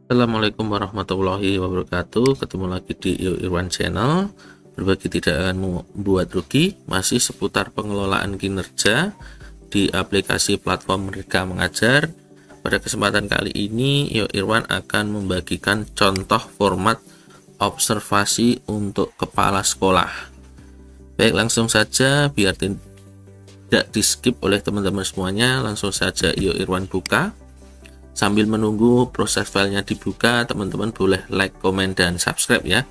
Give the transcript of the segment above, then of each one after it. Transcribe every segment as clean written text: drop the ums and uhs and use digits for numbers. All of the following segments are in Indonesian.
Assalamualaikum warahmatullahi wabarakatuh. Ketemu lagi di Irwan Channel. Berbagi tidak akan membuat rugi. Masih seputar pengelolaan kinerja di aplikasi platform Merdeka Mengajar. Pada kesempatan kali ini Irwan akan membagikan contoh format observasi untuk kepala sekolah. Baik, langsung saja biar tidak di skip oleh teman-teman semuanya. Langsung saja Irwan buka. Sambil menunggu proses filenya dibuka, teman-teman boleh like, komen, dan subscribe ya.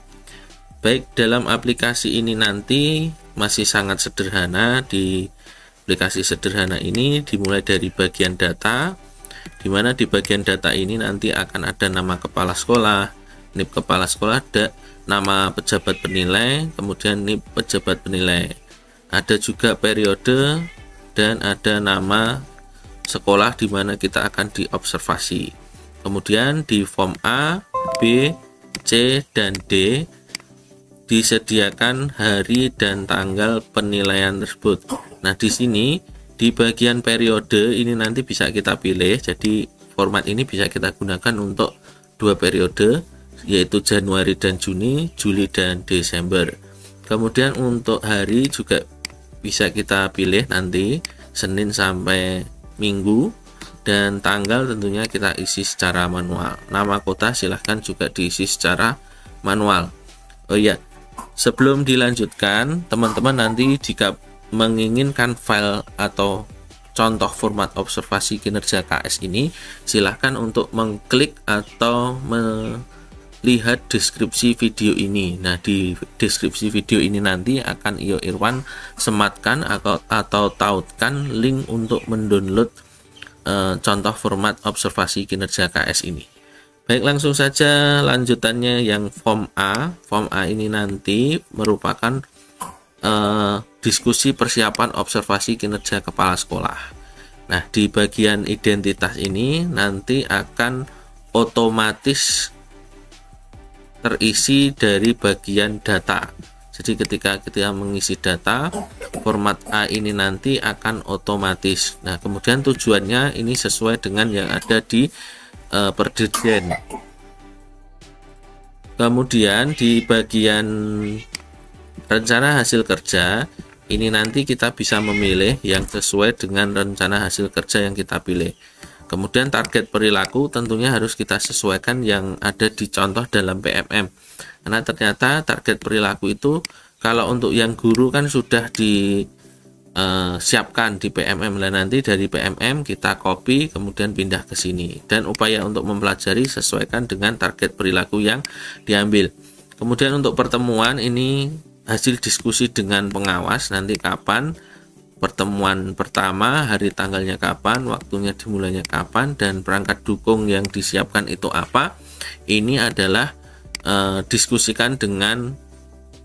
Baik, dalam aplikasi ini nanti masih sangat sederhana. Di aplikasi sederhana ini dimulai dari bagian data, di mana di bagian data ini nanti akan ada nama kepala sekolah, NIP kepala sekolah, ada nama pejabat penilai, kemudian NIP pejabat penilai. Ada juga periode dan ada nama sekolah di mana kita akan diobservasi. Kemudian di form A, B, C, dan D disediakan hari dan tanggal penilaian tersebut. Nah, di sini di bagian periode ini nanti bisa kita pilih. Jadi format ini bisa kita gunakan untuk dua periode, yaitu Januari dan Juni, Juli dan Desember. Kemudian untuk hari juga bisa kita pilih nanti Senin sampai Minggu, dan tanggal tentunya kita isi secara manual. Nama kota silahkan juga diisi secara manual. Oh iya, sebelum dilanjutkan, teman-teman nanti jika menginginkan file atau contoh format observasi kinerja KS ini, silahkan untuk mengklik atau melihat deskripsi video ini. Nah, di deskripsi video ini nanti akan Irwan sematkan atau tautkan link untuk mendownload contoh format observasi kinerja KS ini. Baik, langsung saja lanjutannya yang form A. Form A ini nanti merupakan diskusi persiapan observasi kinerja kepala sekolah. Nah, di bagian identitas ini nanti akan otomatis terisi dari bagian data. Jadi ketika kita mengisi data, format A ini nanti akan otomatis. Nah, kemudian tujuannya ini sesuai dengan yang ada di Perdirjen. Kemudian di bagian rencana hasil kerja ini nanti kita bisa memilih yang sesuai dengan rencana hasil kerja yang kita pilih. Kemudian target perilaku tentunya harus kita sesuaikan yang ada di contoh dalam PMM. Karena ternyata target perilaku itu kalau untuk yang guru kan sudah disiapkan di PMM, dan nanti dari PMM kita copy kemudian pindah ke sini. Dan upaya untuk mempelajari sesuaikan dengan target perilaku yang diambil. Kemudian untuk pertemuan ini hasil diskusi dengan pengawas, nanti kapan pertemuan pertama, hari tanggalnya kapan, waktunya dimulainya kapan, dan perangkat dukung yang disiapkan itu apa. Ini adalah diskusikan dengan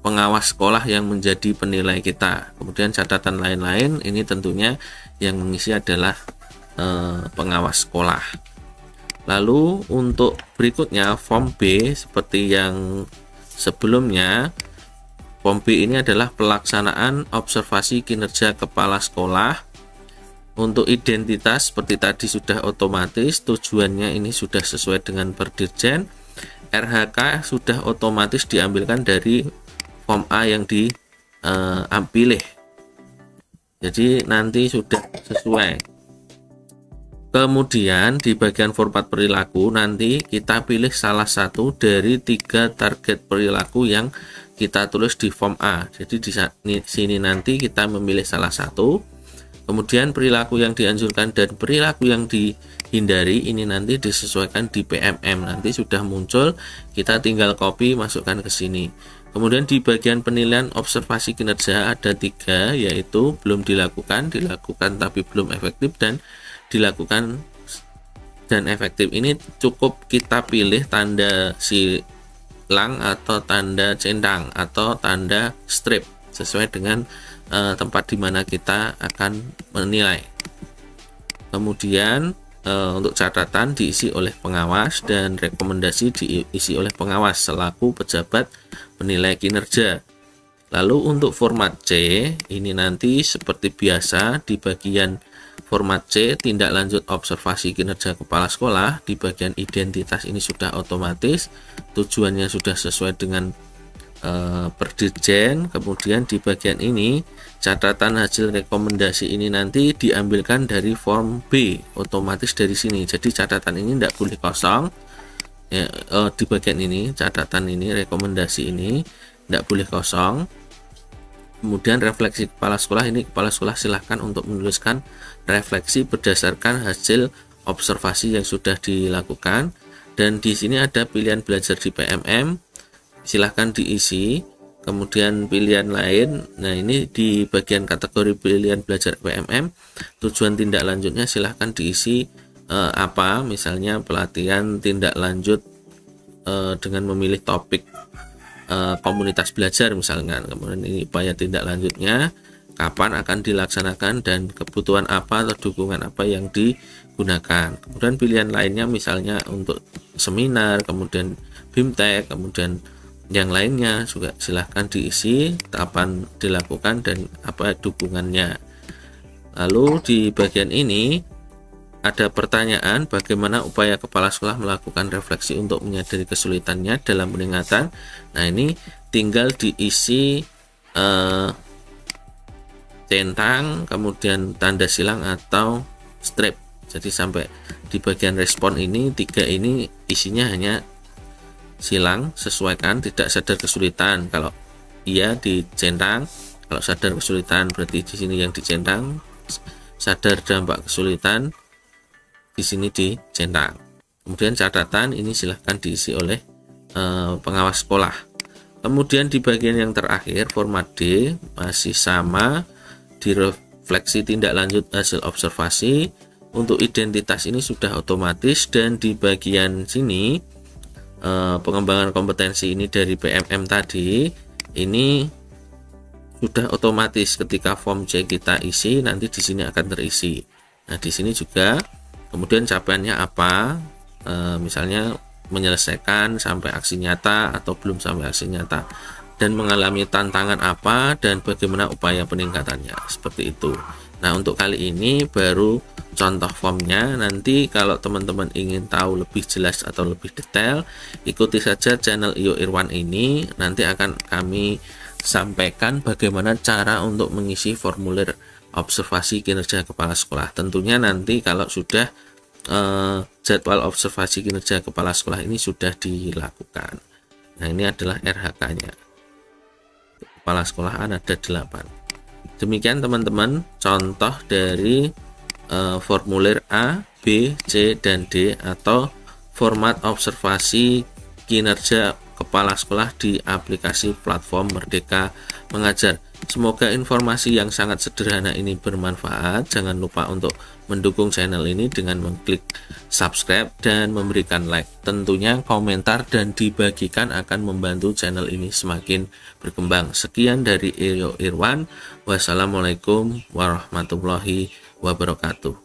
pengawas sekolah yang menjadi penilai kita. Kemudian catatan lain-lain ini tentunya yang mengisi adalah pengawas sekolah. Lalu untuk berikutnya form B seperti yang sebelumnya. Form B ini adalah pelaksanaan observasi kinerja kepala sekolah. Untuk identitas seperti tadi sudah otomatis, tujuannya ini sudah sesuai dengan Perdirjen. RHK sudah otomatis diambilkan dari form A yang dipilih. Jadi nanti sudah sesuai. Kemudian di bagian format perilaku nanti kita pilih salah satu dari 3 target perilaku yang kita tulis di form A. Jadi di sini nanti kita memilih salah satu. Kemudian perilaku yang dianjurkan dan perilaku yang dihindari ini nanti disesuaikan di PMM. Nanti sudah muncul, kita tinggal copy masukkan ke sini. Kemudian di bagian penilaian observasi kinerja ada 3, yaitu belum dilakukan tapi belum efektif, dan dilakukan dan efektif. Ini cukup kita pilih tanda silang atau tanda centang atau tanda strip sesuai dengan tempat di mana kita akan menilai. Kemudian untuk catatan diisi oleh pengawas dan rekomendasi diisi oleh pengawas selaku pejabat penilai kinerja. Lalu untuk format C ini nanti seperti biasa di bagian format C, tindak lanjut observasi kinerja kepala sekolah. Di bagian identitas ini sudah otomatis, tujuannya sudah sesuai dengan per Dirjen. Kemudian di bagian ini catatan hasil rekomendasi ini nanti diambilkan dari form B, otomatis dari sini. Jadi catatan ini tidak boleh kosong ya, di bagian ini catatan ini rekomendasi ini tidak boleh kosong. Kemudian refleksi kepala sekolah, ini kepala sekolah silahkan untuk menuliskan refleksi berdasarkan hasil observasi yang sudah dilakukan. Dan di sini ada pilihan belajar di PMM, silahkan diisi. Kemudian pilihan lain, nah ini di bagian kategori pilihan belajar PMM, tujuan tindak lanjutnya silahkan diisi apa, misalnya pelatihan tindak lanjut dengan memilih topik komunitas belajar misalkan. Kemudian ini upaya tindak lanjutnya, kapan akan dilaksanakan, dan kebutuhan apa atau dukungan apa yang digunakan. Kemudian pilihan lainnya misalnya untuk seminar, kemudian BIMTEK, kemudian yang lainnya juga silahkan diisi, kapan dilakukan dan apa dukungannya. Lalu di bagian ini ada pertanyaan, bagaimana upaya kepala sekolah melakukan refleksi untuk menyadari kesulitannya dalam peringatan. Nah ini tinggal diisi centang, kemudian tanda silang atau strip. Jadi sampai di bagian respon ini, 3 ini isinya hanya silang, sesuaikan, tidak sadar kesulitan. Kalau iya dicentang, kalau sadar kesulitan berarti di sini yang dicentang, sadar dampak kesulitan di sini dicentang. Kemudian catatan ini silahkan diisi oleh pengawas sekolah. Kemudian di bagian yang terakhir format D masih sama, direfleksi tindak lanjut hasil observasi. Untuk identitas ini sudah otomatis, dan di bagian sini pengembangan kompetensi ini dari PMM tadi ini sudah otomatis, ketika form C kita isi nanti di sini akan terisi. Nah di sini juga kemudian capaiannya apa, misalnya menyelesaikan sampai aksi nyata atau belum sampai aksi nyata, dan mengalami tantangan apa dan bagaimana upaya peningkatannya, seperti itu. Nah untuk kali ini baru contoh formnya. Nanti kalau teman-teman ingin tahu lebih jelas atau lebih detail, ikuti saja channel IO Irwan ini. Nanti akan kami sampaikan bagaimana cara untuk mengisi formulir observasi kinerja kepala sekolah. Tentunya nanti kalau sudah jadwal observasi kinerja kepala sekolah ini sudah dilakukan. Nah ini adalah RHK-nya. Kepala sekolahan ada 8. Demikian teman-teman contoh dari formulir A, B, C, dan D atau format observasi kinerja kepala sekolah di aplikasi platform Merdeka Mengajar. Semoga informasi yang sangat sederhana ini bermanfaat. Jangan lupa untuk mendukung channel ini dengan mengklik subscribe dan memberikan like. Tentunya komentar dan dibagikan akan membantu channel ini semakin berkembang. Sekian dari IO Irwan. Wassalamualaikum warahmatullahi wabarakatuh.